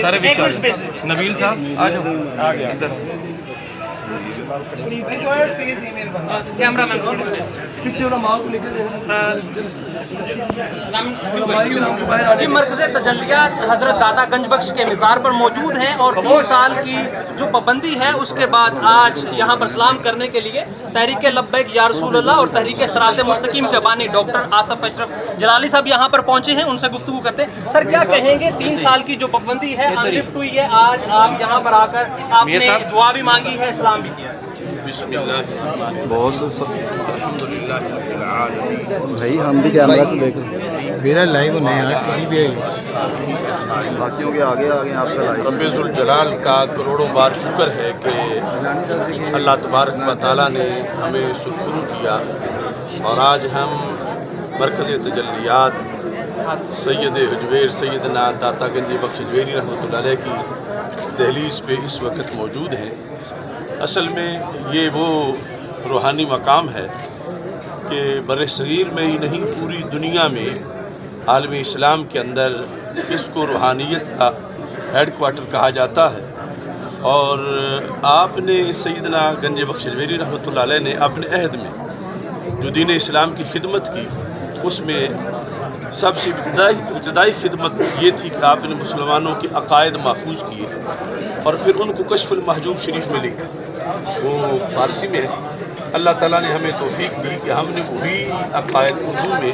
सारे नबील साहब आ जाओ, आ गया इधर। जी मरकज़ तजल्लियात हज़रत दादा गंज बख्श के मज़ार पर मौजूद हैं और 3 साल की जो पाबंदी है उसके बाद आज यहाँ पर सलाम करने के लिए तहरीक लब्बैक या रसूल अल्लाह और तहरीक सिरात मुस्तकीम के बानी डॉक्टर आसफ अशरफ जलाली साहब यहाँ पर पहुँचे हैं। उनसे गुफ्तगू करते हैं। सर क्या कहेंगे, 3 साल की जो पाबंदी है अनलिफ्ट हुई है, आज आप यहाँ पर आकर आपने दुआ भी मांगी है, इस्लाम भी किया है। भाई हम भी कैमरा से देख मेरा लाइव नहीं है टीवी पे बाकियों के आगे आगे आपका लाइव। रब्बुल जलाल का करोड़ों बार शुक्र है कि अल्लाह तबारक व तआला ने हमें सुरखरू किया और आज हम मरकज़ तजल्लियात सैयद हजवेर सैयदना दाता गंज बख्श हजवेरी रहमतुल्लाह अलैह की दहलीज़ पे इस वक्त मौजूद हैं। असल में ये वो रूहानी मकाम है कि बर्र-ए-सग़ीर में ही नहीं पूरी दुनिया में आलम इस्लाम के अंदर इसको रूहानियत का हेड क्वार्टर कहा जाता है। और आपने सैयदना गंज बख्श हजवेरी रहमतुल्लाह अलैह ने अपने अहद में जो दीन इस्लाम की खिदमत की उसमें सबसे इब्तदाई खिदमत ये थी कि आपने मुसलमानों के अकायद महफूज किए और फिर उनको कश्फुल महजूब शरीफ में लिखा। वो फ़ारसी में है। अल्लाह ताला ने हमें तौफीक दी कि हमने वही अकायद उर्दू में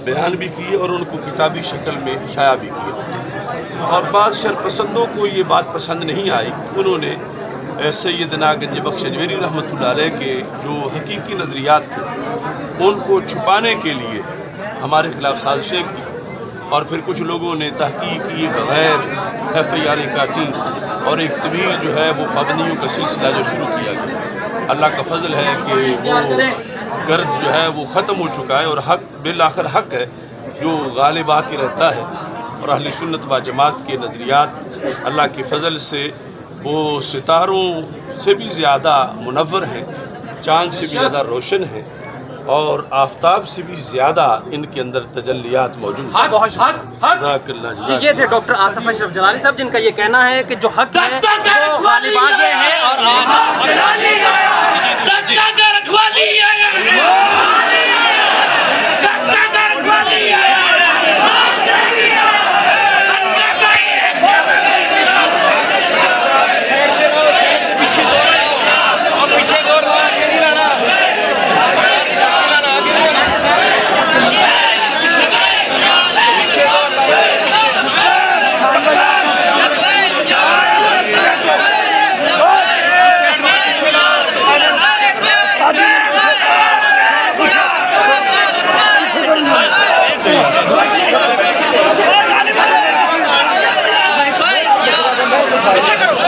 बयान भी किए और उनको किताबी शक्ल में शाया भी किए। और बाद शरपसंदों को ये बात पसंद नहीं आई। उन्होंने सैयदना गंज बख्श हजवेरी रहमतुल्लाह अलैह के जो हकीकी नज़रियात थे उनको छुपाने के लिए हमारे खिलाफ साजिशें की और फिर कुछ लोगों ने तहकीक किए बगैर FIR काटी और एक तवील जो है वो पाबंदियों का सिलसिला जो शुरू किया गया। अल्लाह का फजल है कि वो गर्द जो है वो ख़त्म हो चुका है और हक बिल आखिर हक है जो गालिब आके रहता है। और अहले सुन्नत व जमात के नज़रियात अल्लाह के फजल से वो सितारों से भी ज़्यादा मुनव्वर हैं, चाँद से भी ज़्यादा रोशन हैं और आफताब से भी ज़्यादा इनके अंदर तजल्लियात मौजूद हैं। ये थे डॉक्टर आसफ अशरफ जलाली साहब जिनका ये कहना है कि जो हक है वो गालिब आ गए हैं और पीछे करो।